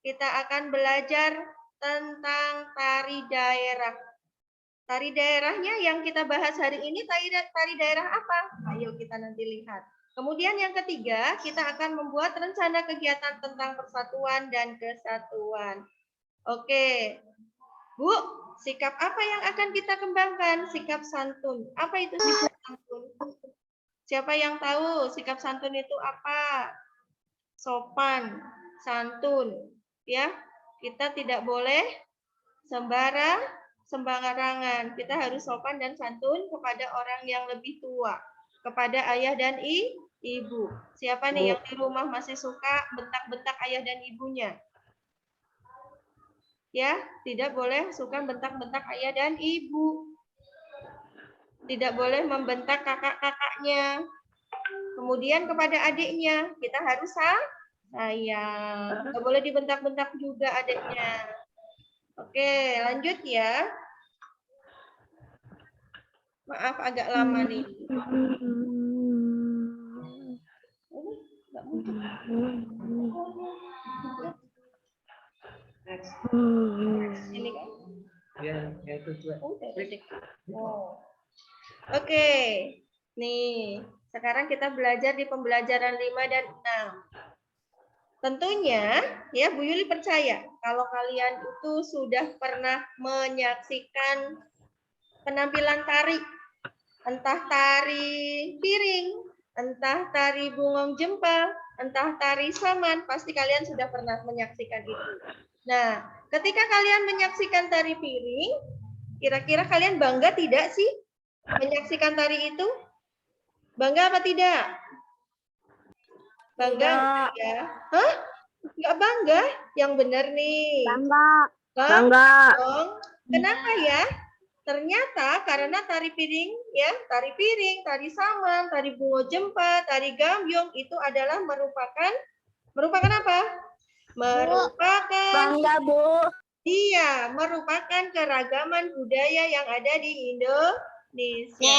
kita akan belajar tentang tari daerah. Tari daerahnya yang kita bahas hari ini tari daerah apa? Ayo kita nanti lihat. Kemudian yang ketiga, kita akan membuat rencana kegiatan tentang persatuan dan kesatuan. Oke. Bu, sikap apa yang akan kita kembangkan? Sikap santun. Apa itu sikap santun? Siapa yang tahu sikap santun itu apa? Sopan, santun. Ya, kita tidak boleh sembarangan. Kita harus sopan dan santun kepada orang yang lebih tua, kepada ayah dan ibu. Siapa nih yang di rumah masih suka bentak-bentak ayah dan ibunya? Ya, tidak boleh suka bentak-bentak ayah dan ibu. Tidak boleh membentak kakak-kakaknya. Kemudian kepada adiknya, kita harus sayang. Tidak boleh dibentak-bentak juga adiknya. Oke, lanjut ya. Maaf agak lama nih. Nggak muncul. Ini kan? Ya, itu juga. Oh. Oke. Nih, sekarang kita belajar di pembelajaran 5 dan 6. Tentunya, ya Bu Yuli percaya kalau kalian itu sudah pernah menyaksikan penampilan tari, entah tari piring, entah tari bungong jempa, entah tari saman, pasti kalian sudah pernah menyaksikan itu. Nah, ketika kalian menyaksikan tari piring, kira-kira kalian bangga tidak sih menyaksikan tari itu? Bangga apa tidak? Bangga enggak ya? Hah? Enggak bangga? Yang benar nih. Bangga. Bangga dong. Kenapa ya? Ternyata karena tari piring, ya, tari piring, tari saman, tari bungo jempa, tari gambyong itu adalah merupakan apa? Merupakan Bangga, Bu. Iya, merupakan keragaman budaya yang ada di Indonesia.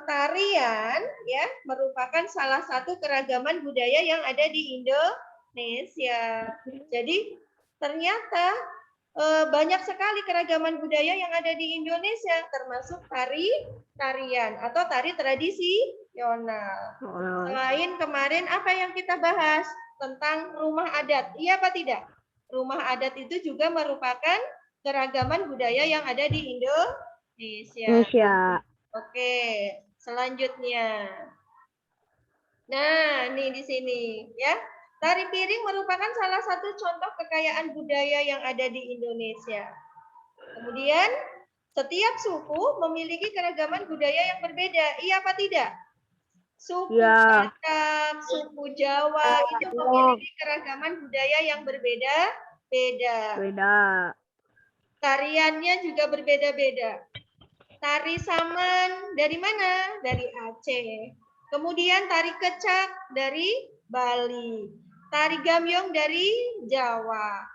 Tarian ya merupakan salah satu keragaman budaya yang ada di Indonesia. Jadi ternyata banyak sekali keragaman budaya yang ada di Indonesia, termasuk tarian atau tari tradisional. Selain kemarin apa yang kita bahas tentang rumah adat, iya apa tidak? Rumah adat itu juga merupakan keragaman budaya yang ada di Indonesia. Oke, selanjutnya. Nah, nih di sini ya. Tari piring merupakan salah satu contoh kekayaan budaya yang ada di Indonesia. Kemudian, setiap suku memiliki keragaman budaya yang berbeda. Iya apa tidak? Suku Batak, suku Jawa itu memiliki keragaman budaya yang berbeda-beda. Tariannya juga berbeda-beda. Tari saman dari mana? Dari Aceh. Kemudian tari kecak dari Bali. Tari gambyong dari Jawa.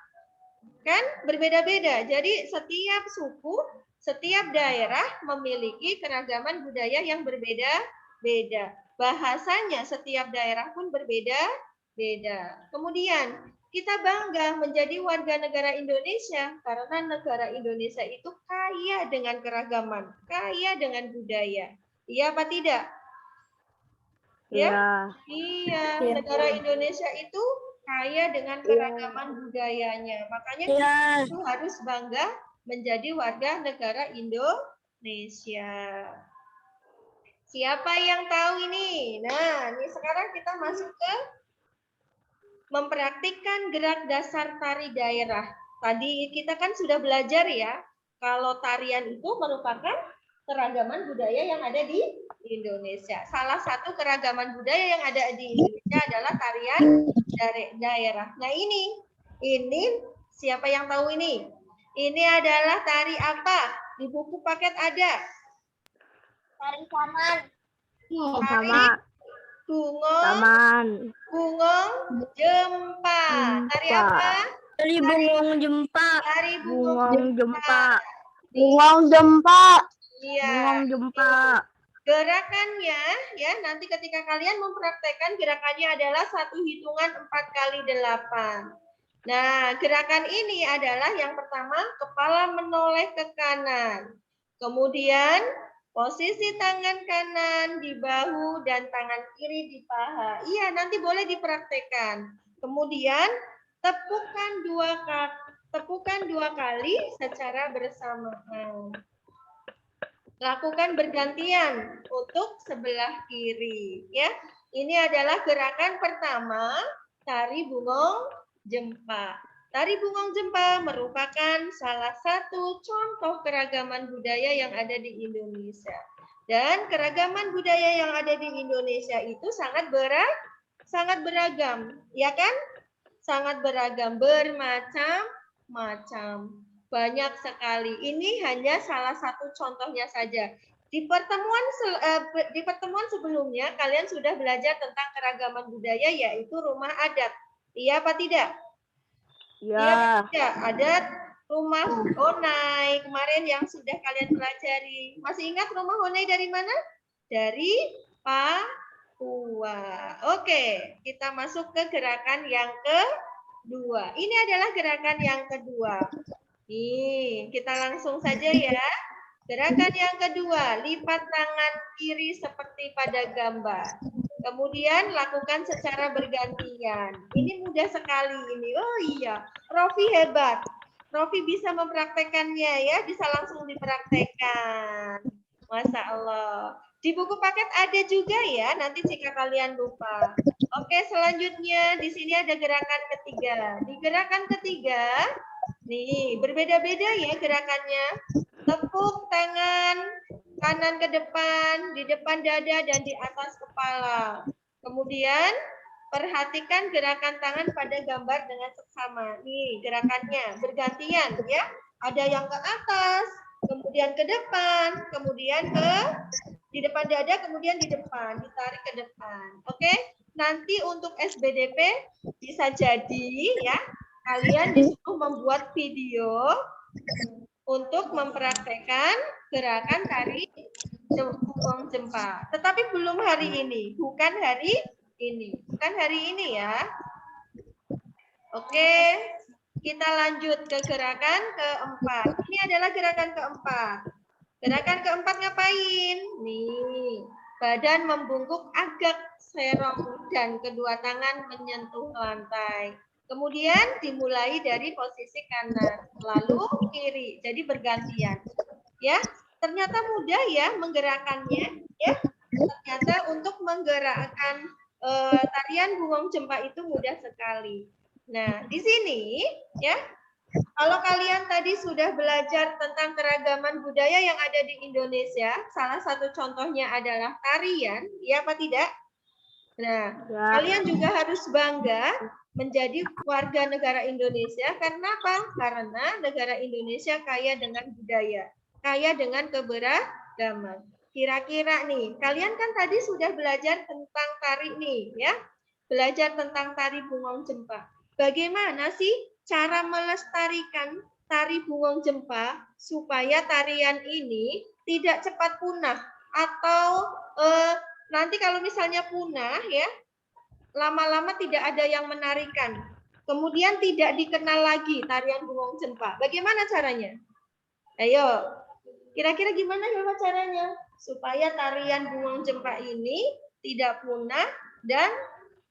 Kan berbeda-beda. Jadi setiap suku, setiap daerah memiliki keragaman budaya yang berbeda-beda. Bahasanya setiap daerah pun berbeda-beda. Kemudian kita bangga menjadi warga negara Indonesia karena negara Indonesia itu kaya dengan keragaman, kaya dengan budaya. Iya apa tidak? Ya? Iya, negara Indonesia itu kaya dengan keragaman budayanya. Makanya kita itu harus bangga menjadi warga negara Indonesia. Siapa yang tahu ini? Nah, ini sekarang kita masuk ke mempraktikkan gerak dasar tari daerah. Tadi kita kan sudah belajar ya, kalau tarian itu merupakan keragaman budaya yang ada di Indonesia. Salah satu keragaman budaya yang ada di Indonesia adalah tarian daerah. Nah ini siapa yang tahu ini? Ini adalah tari apa? Di buku paket ada. Tari saman. Tari bungong jempa. Tari apa? Tari bungong jempa. Tari bungong jempa. Bungong jempa. Iya. Bungong jempa. Gerakannya ya nanti ketika kalian mempraktekkan gerakannya adalah 1 hitungan 4 kali 8. Nah, gerakan ini adalah yang pertama, kepala menoleh ke kanan. Kemudian, posisi tangan kanan di bahu dan tangan kiri di paha. Iya, nanti boleh dipraktekkan. Kemudian, tepukan dua kali secara bersamaan. Lakukan bergantian untuk sebelah kiri, ya. Ini adalah gerakan pertama, tari bungong jempa. Tari bungong jempa merupakan salah satu contoh keragaman budaya yang ada di Indonesia. Dan keragaman budaya yang ada di Indonesia itu sangat beragam, ya kan? Sangat beragam, bermacam-macam. Banyak sekali. Ini hanya salah satu contohnya saja. Di pertemuan sebelumnya kalian sudah belajar tentang keragaman budaya yaitu rumah adat. Iya apa tidak? Iya apa tidak? Adat rumah Honai kemarin yang sudah kalian pelajari. Masih ingat rumah Honai dari mana? Dari Papua. Oke, kita masuk ke gerakan yang kedua. Ini adalah gerakan yang kedua. Nih, kita langsung saja ya. Gerakan yang kedua, lipat tangan kiri seperti pada gambar. Kemudian lakukan secara bergantian. Ini mudah sekali ini. Oh iya, Rofi hebat. Rofi bisa mempraktekannya ya, bisa langsung dipraktekkan. Masya Allah. Di buku paket ada juga ya, nanti jika kalian lupa. Oke, selanjutnya di sini ada gerakan ketiga. Di gerakan ketiga, nih berbeda-beda ya gerakannya. Tepuk tangan kanan ke depan, di depan dada dan di atas kepala. Kemudian perhatikan gerakan tangan pada gambar dengan seksama. Nih gerakannya bergantian ya. Ada yang ke atas, kemudian ke depan, kemudian di depan dada, kemudian di depan, ditarik ke depan. Oke? Nanti untuk SBDP bisa jadi ya, kalian disuruh membuat video untuk mempraktekkan gerakan tari bungong jempa. Tetapi belum hari ini, bukan hari ini ya. Oke, kita lanjut ke gerakan keempat. Ini adalah gerakan keempat. Gerakan keempat ngapain? Nih, badan membungkuk agak serong dan kedua tangan menyentuh lantai. Kemudian dimulai dari posisi kanan, lalu kiri. Jadi bergantian. Ya, ternyata mudah ya menggerakkannya. Ya, ternyata untuk menggerakkan tarian bungong jempa itu mudah sekali. Nah, di sini ya, kalau kalian tadi sudah belajar tentang keragaman budaya yang ada di Indonesia, salah satu contohnya adalah tarian, ya apa tidak? Nah, kalian juga harus bangga menjadi warga negara Indonesia. Karena apa? Karena negara Indonesia kaya dengan budaya, kaya dengan keberagaman. Kira-kira nih, kalian kan tadi sudah belajar tentang tari nih, ya? Belajar tentang tari bungong jempa. Bagaimana sih cara melestarikan tari bungong jempa supaya tarian ini tidak cepat punah atau nanti kalau misalnya punah ya, lama-lama tidak ada yang menarikan. Kemudian tidak dikenal lagi tarian bungong jempa. Bagaimana caranya? Ayo, kira-kira gimana caranya? Supaya tarian bungong jempa ini tidak punah dan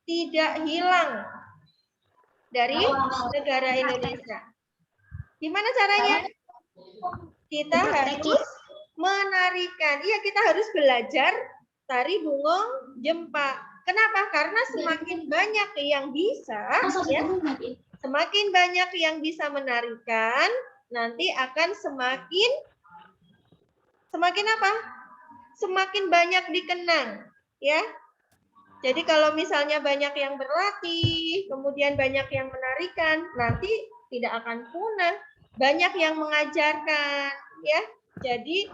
tidak hilang dari negara Indonesia. Gimana caranya? Kita harus menarikan. Iya, kita harus belajar tari bungong jempa. Kenapa? Karena semakin banyak yang bisa, ya, semakin banyak yang bisa menarikan, nanti akan semakin apa? Semakin banyak dikenang, ya. Jadi kalau misalnya banyak yang berlatih, kemudian banyak yang menarikan, nanti tidak akan punah. Banyak yang mengajarkan, ya. Jadi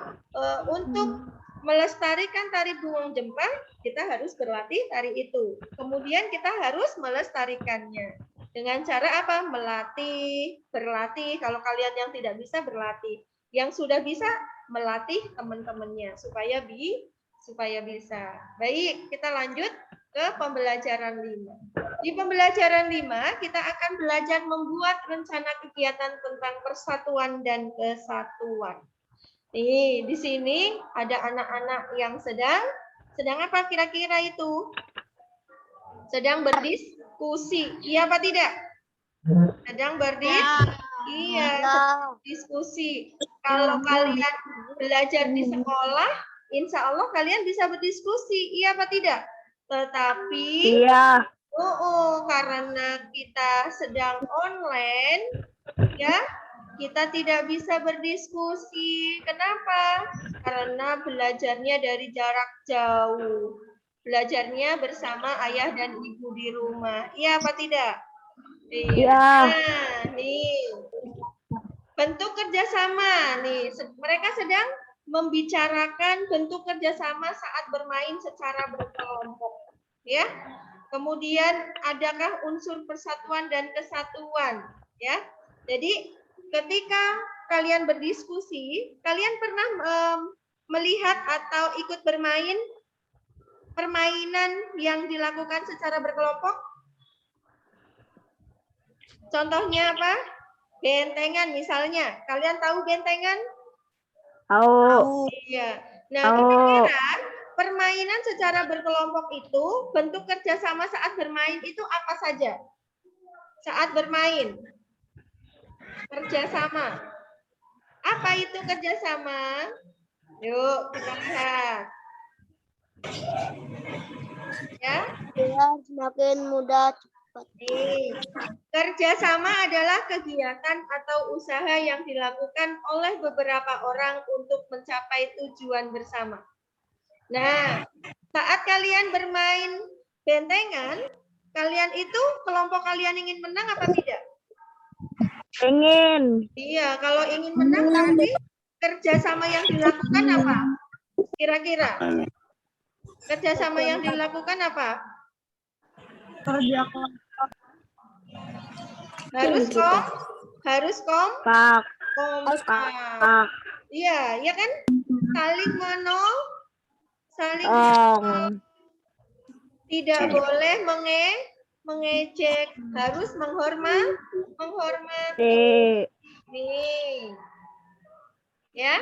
untuk melestarikan tari bungong jempa, kita harus berlatih tari itu. Kemudian kita harus melestarikannya. Dengan cara apa? Melatih, berlatih. Kalau kalian yang tidak bisa berlatih. Yang sudah bisa melatih teman-temannya supaya bisa. Baik, kita lanjut. ke pembelajaran 5. Di pembelajaran 5 kita akan belajar membuat rencana kegiatan tentang persatuan dan kesatuan. Nih, di sini ada anak-anak yang sedang apa kira-kira itu? Sedang berdiskusi. Iya apa tidak? Sedang Iya, diskusi. Kalau kalian belajar di sekolah, insya Allah kalian bisa berdiskusi. Iya apa tidak? Tetapi, Iya. karena kita sedang online, ya, kita tidak bisa berdiskusi. Kenapa? Karena belajarnya dari jarak jauh. Belajarnya bersama ayah dan ibu di rumah. Iya apa tidak? Iya. Nah, nih. Bentuk kerjasama. Nih, mereka sedang membicarakan bentuk kerjasama saat bermain secara berkelompok. Ya. Kemudian, adakah unsur persatuan dan kesatuan? Ya. Jadi, ketika kalian berdiskusi, kalian pernah melihat atau ikut bermain permainan yang dilakukan secara berkelompok? Contohnya apa? Bentengan misalnya. Kalian tahu bentengan? Tahu. Iya. Nah, kira-kira permainan secara berkelompok itu bentuk kerjasama saat bermain itu apa saja? Saat bermain. Kerjasama. Apa itu kerjasama? Yuk, kita lihat. Ya. Biar semakin mudah. Nih, kerjasama adalah kegiatan atau usaha yang dilakukan oleh beberapa orang untuk mencapai tujuan bersama. Nah, saat kalian bermain bentengan, kalian itu kelompok kalian ingin menang apa tidak? Ingin. Iya, kalau ingin menang berarti kerjasama yang dilakukan apa? Kira-kira kerjasama yang dilakukan apa? Kerja Harus kompak. kompak. Iya, ya kan? Saling saling tidak boleh mengejek, harus menghormati. Nih. Ya.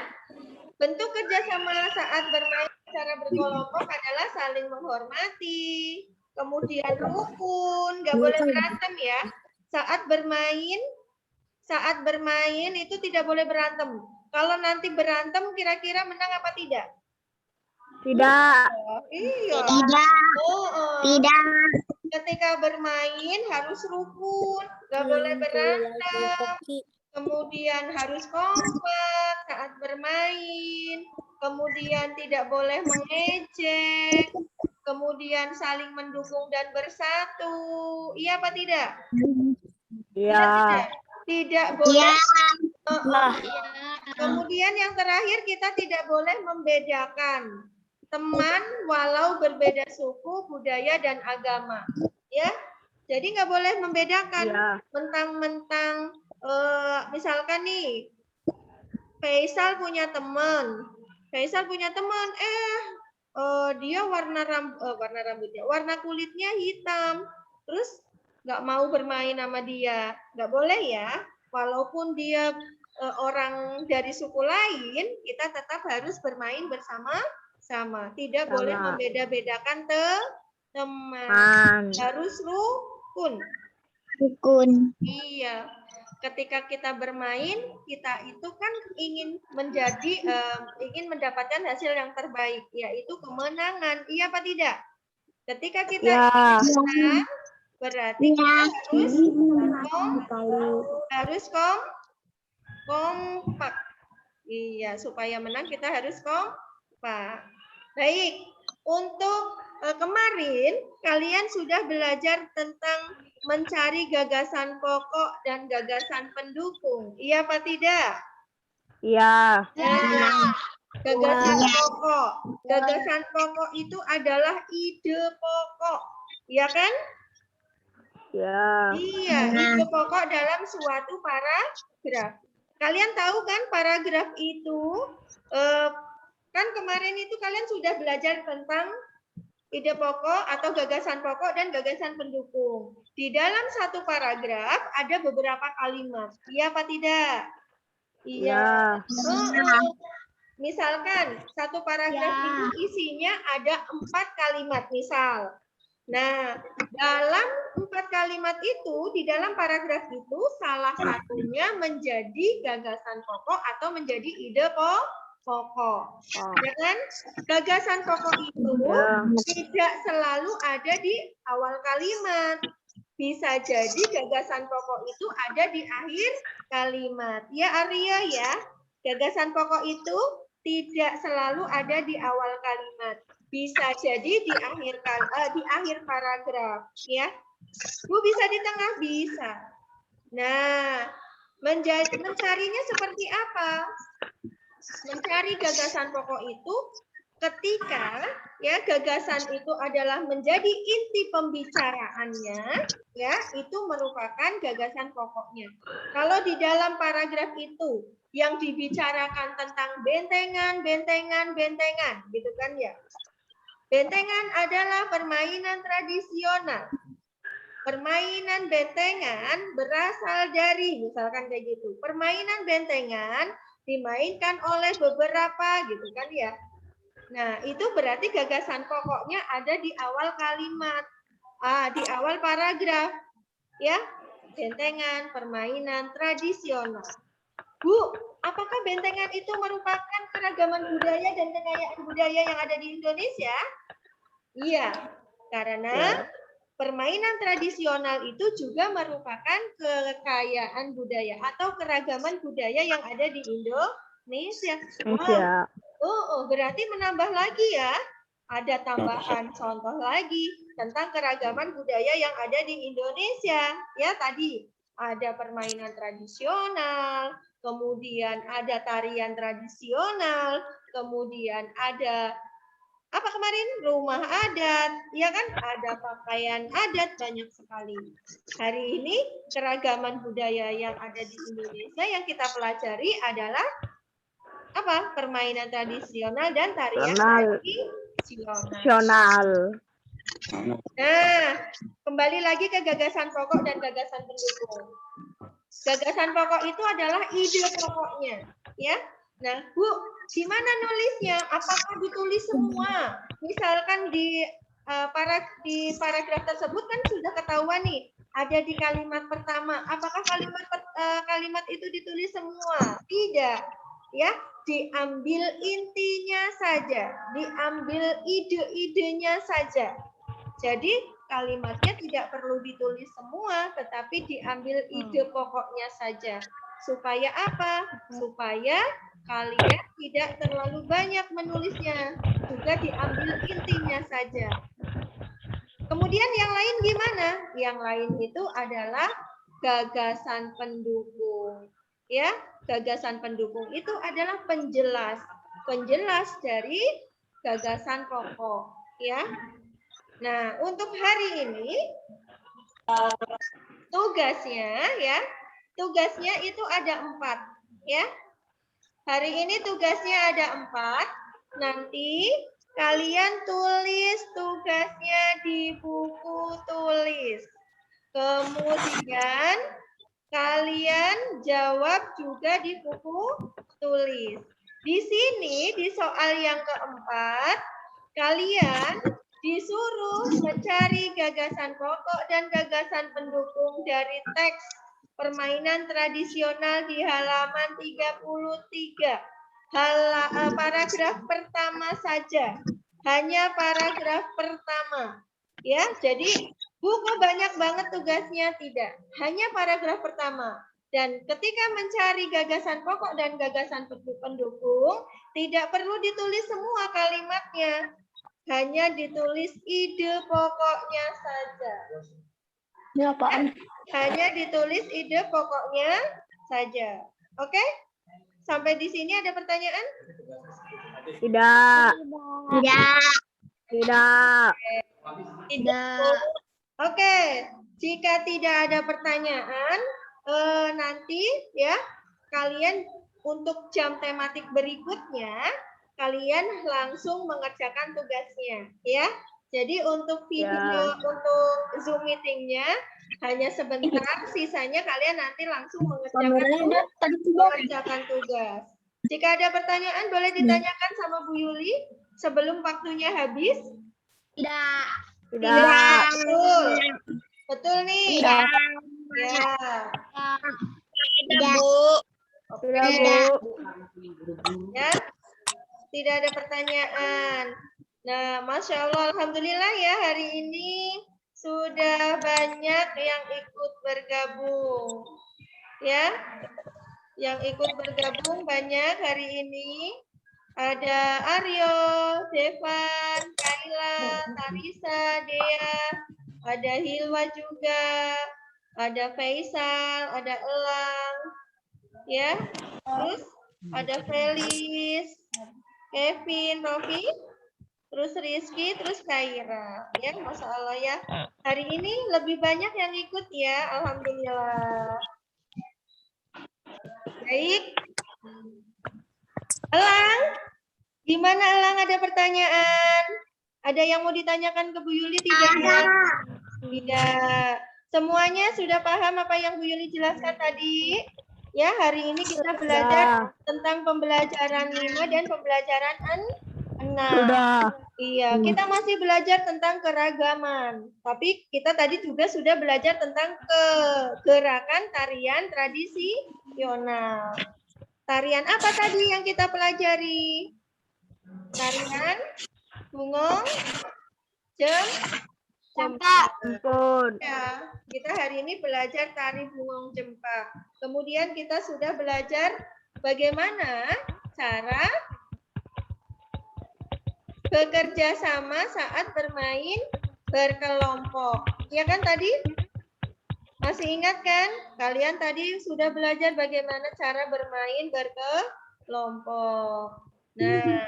Bentuk kerjasama saat bermain secara berkelompok adalah saling menghormati, kemudian rukun, nggak boleh berantem ya. Saat bermain itu tidak boleh berantem. Kalau nanti berantem, kira-kira menang apa tidak? Tidak. Iya. Tidak. Ketika bermain harus rukun, nggak boleh berantem. Kemudian harus kompak saat bermain. Kemudian tidak boleh mengejek. Kemudian saling mendukung dan bersatu. Iya apa tidak? Iya. Tidak boleh. Kemudian yang terakhir kita tidak boleh membedakan teman walau berbeda suku, budaya dan agama. Ya, jadi nggak boleh membedakan. Mentang-mentang misalkan nih, Faisal punya teman, dia warna kulitnya hitam, terus nggak mau bermain sama dia, nggak boleh ya. Walaupun dia orang dari suku lain, kita tetap harus bermain bersama-sama. Tidak boleh membeda-bedakan teman. Harus rukun. Iya. Ketika kita bermain, kita itu kan ingin mendapatkan hasil yang terbaik, yaitu kemenangan. Iya apa tidak? Ketika kita menang, berarti kita harus kompak. Iya, supaya menang kita harus kompak. Baik, untuk kemarin kalian sudah belajar tentang mencari gagasan pokok dan gagasan pendukung. Iya apa tidak? Iya. Gagasan pokok itu adalah ide pokok. Iya kan? Iya. Iya, ide pokok dalam suatu paragraf. Kalian tahu kan paragraf itu kan kemarin itu kalian sudah belajar tentang ide pokok atau gagasan pokok dan gagasan pendukung. Di dalam satu paragraf ada beberapa kalimat. Iya apa tidak? Iya. Misalkan satu paragraf itu isinya ada 4 kalimat misal. Nah, dalam 4 kalimat itu, di dalam paragraf itu, salah satunya menjadi gagasan pokok atau menjadi ide pokok. Ya kan? Gagasan pokok itu tidak selalu ada di awal kalimat. Bisa jadi gagasan pokok itu ada di akhir kalimat. Ya Arya ya, gagasan pokok itu tidak selalu ada di awal kalimat. Bisa jadi di akhir paragraf, ya. Bu bisa di tengah bisa. Nah, mencarinya seperti apa? Mencari gagasan pokok itu ketika ya gagasan itu adalah menjadi inti pembicaraannya, ya itu merupakan gagasan pokoknya. Kalau di dalam paragraf itu yang dibicarakan tentang bentengan, gitu kan ya. Bentengan adalah permainan tradisional. Permainan bentengan berasal dari, misalkan kayak gitu. Permainan bentengan dimainkan oleh beberapa, gitu kan ya. Nah, itu berarti gagasan pokoknya ada di awal kalimat. Di awal paragraf. Ya, bentengan, permainan tradisional. Bu, apakah bentengan itu merupakan keragaman budaya dan kekayaan budaya yang ada di Indonesia? Iya, karena permainan tradisional itu juga merupakan kekayaan budaya atau keragaman budaya yang ada di Indonesia. Berarti menambah lagi ya. Ada tambahan contoh lagi tentang keragaman budaya yang ada di Indonesia. Ya, tadi ada permainan tradisional, kemudian ada tarian tradisional, kemudian ada apa kemarin? Rumah adat, ya kan? Ada pakaian adat, banyak sekali. Hari ini keragaman budaya yang ada di Indonesia yang kita pelajari adalah apa? Permainan tradisional dan tarian tradisional. Nah, kembali lagi ke gagasan pokok dan gagasan pendukung. Gagasan pokok itu adalah ide pokoknya, ya. Nah, Bu, gimana nulisnya? Apakah ditulis semua? Misalkan di paragraf tersebut kan sudah ketahuan nih, ada di kalimat pertama. Apakah kalimat itu ditulis semua? Tidak, ya. Diambil intinya saja, diambil ide-idenya saja. Jadi kalimatnya tidak perlu ditulis semua, tetapi diambil ide pokoknya saja. Supaya apa? Supaya kalian tidak terlalu banyak menulisnya, juga diambil intinya saja. Kemudian yang lain gimana? Yang lain itu adalah gagasan pendukung. Ya, gagasan pendukung itu adalah penjelas dari gagasan pokok. Ya. Nah, untuk hari ini tugasnya itu ada 4, ya. Hari ini tugasnya ada 4. Nanti kalian tulis tugasnya di buku tulis. Kemudian kalian jawab juga di buku tulis. Di sini di soal yang keempat, kalian disuruh mencari gagasan pokok dan gagasan pendukung dari teks permainan tradisional di halaman 33. Paragraf pertama saja. Hanya paragraf pertama. Ya, jadi buku banyak banget tugasnya, tidak. Hanya paragraf pertama. Dan ketika mencari gagasan pokok dan gagasan pendukung, tidak perlu ditulis semua kalimatnya. Hanya ditulis ide pokoknya saja. Ini apaan? Hanya ditulis ide pokoknya saja. Oke? Sampai di sini ada pertanyaan? Tidak. Oke. Jika tidak ada pertanyaan, nanti ya kalian untuk jam tematik berikutnya kalian langsung mengerjakan tugasnya, ya. Jadi untuk video, untuk Zoom meetingnya hanya sebentar, sisanya kalian nanti langsung mengerjakan tugas. Jika ada pertanyaan boleh ditanyakan sama Bu Yuli sebelum waktunya habis. Tidak. Betul. Betul nih. Tidak. Ya. Tidak, Bu. Oke. Ya. Tidak ada pertanyaan. Nah, Masya Allah, Alhamdulillah ya hari ini sudah banyak yang ikut bergabung. Ya, yang ikut bergabung banyak hari ini. Ada Aryo, Devan, Kaila, Tarisa, Dea, ada Hilwa juga, ada Faisal, ada Elang, ya. Terus ada Felis, Kevin, Rofi, terus Rizky, terus Kaira. Ya, Masya Allah ya. Hari ini lebih banyak yang ikut ya, Alhamdulillah. Baik. Elang, gimana Elang, ada pertanyaan? Ada yang mau ditanyakan ke Bu Yuli tidak? Tidak. Semuanya sudah paham apa yang Bu Yuli jelaskan tadi? Ya, hari ini kita belajar tentang pembelajaran 5 dan pembelajaran 6. Iya, kita masih belajar tentang keragaman. Tapi kita tadi juga sudah belajar tentang gerakan tarian tradisional. Tarian apa tadi yang kita pelajari? Tarian bungong jempak. Ya, kita hari ini belajar tari bungong jempak. Kemudian kita sudah belajar bagaimana cara bekerja sama saat bermain berkelompok. Ya kan tadi? Masih ingat kan? Kalian tadi sudah belajar bagaimana cara bermain berkelompok. Nah,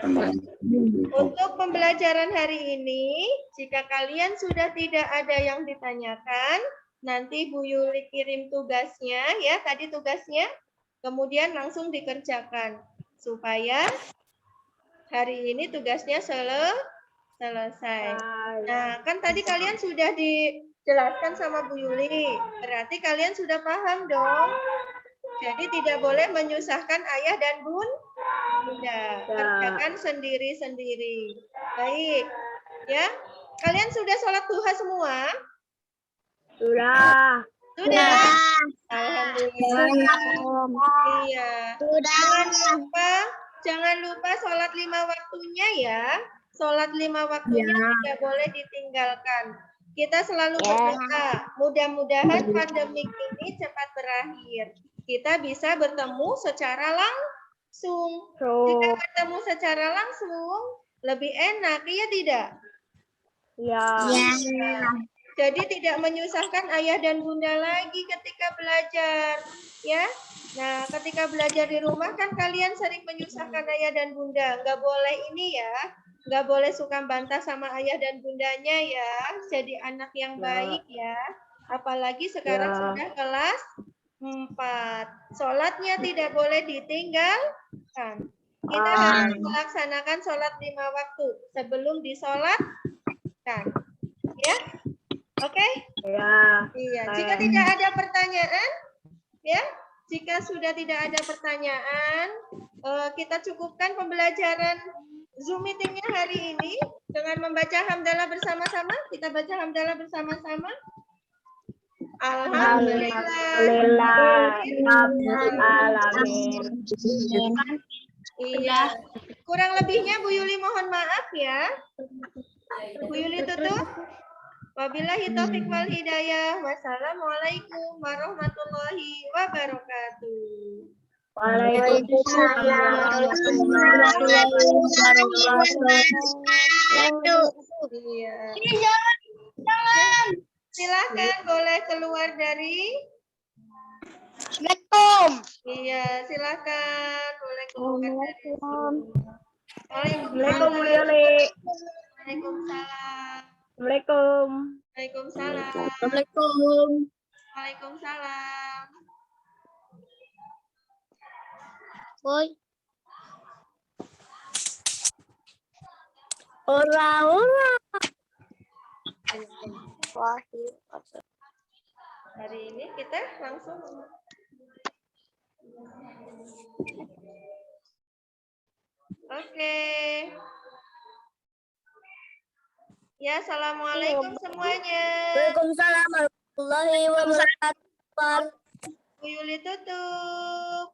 untuk pembelajaran hari ini, jika kalian sudah tidak ada yang ditanyakan, nanti Bu Yuli kirim tugasnya, ya tadi tugasnya, kemudian langsung dikerjakan. Supaya hari ini tugasnya selesai. Nah, kan tadi kalian sudah dijelaskan sama Bu Yuli, berarti kalian sudah paham dong. Jadi tidak boleh menyusahkan ayah dan bunda. Kerjakan sendiri-sendiri. Baik. Ya. Kalian sudah sholat duha semua? Sudah. Alhamdulillah. Iya. Jangan lupa sholat 5 waktunya ya. Sholat 5 waktunya tidak boleh ditinggalkan. Kita selalu berdoa. Mudah-mudahan pandemik ini cepat berakhir. Kita bisa bertemu secara langsung. Jika bertemu secara langsung, lebih enak, iya tidak? Ya. Jadi tidak menyusahkan ayah dan bunda lagi ketika belajar. Ya. Nah, ketika belajar di rumah kan kalian sering menyusahkan ayah dan bunda. Nggak boleh ini ya. Nggak boleh suka bantah sama ayah dan bundanya ya. Jadi anak yang baik ya. Apalagi sekarang sudah kelas 4. Sholatnya tidak boleh ditinggalkan. Kita harus melaksanakan sholat 5 waktu sebelum disolatkan. Ya, oke? Ya. Iya. Jika tidak ada pertanyaan, ya, jika sudah tidak ada pertanyaan, kita cukupkan pembelajaran Zoom meetingnya hari ini dengan membaca hamdalah bersama-sama. Kita baca hamdalah bersama-sama. Alhamdulillah. Iya. Kurang lebihnya Bu Yuli mohon maaf ya. Bu Yuli tutup. Wabillahi taufik wal hidayah. Wassalamualaikum warahmatullahi wabarakatuh. Waalaikumsalam warahmatullahi wabarakatuh. Iya. Jangan. Silakan boleh keluar dari. Assalamualaikum. Iya, silakan boleh keluar dari. Assalamualaikum Bu Yuli. Waalaikumsalam. Assalamualaikum. Waalaikumsalam. Assalamualaikum. Waalaikumsalam. Boy. Ora. Hari ini kita langsung. Oke. Ya, assalamualaikum semuanya. Waalaikumsalam warahmatullahi wabarakatuh. Bu Yuli tutup.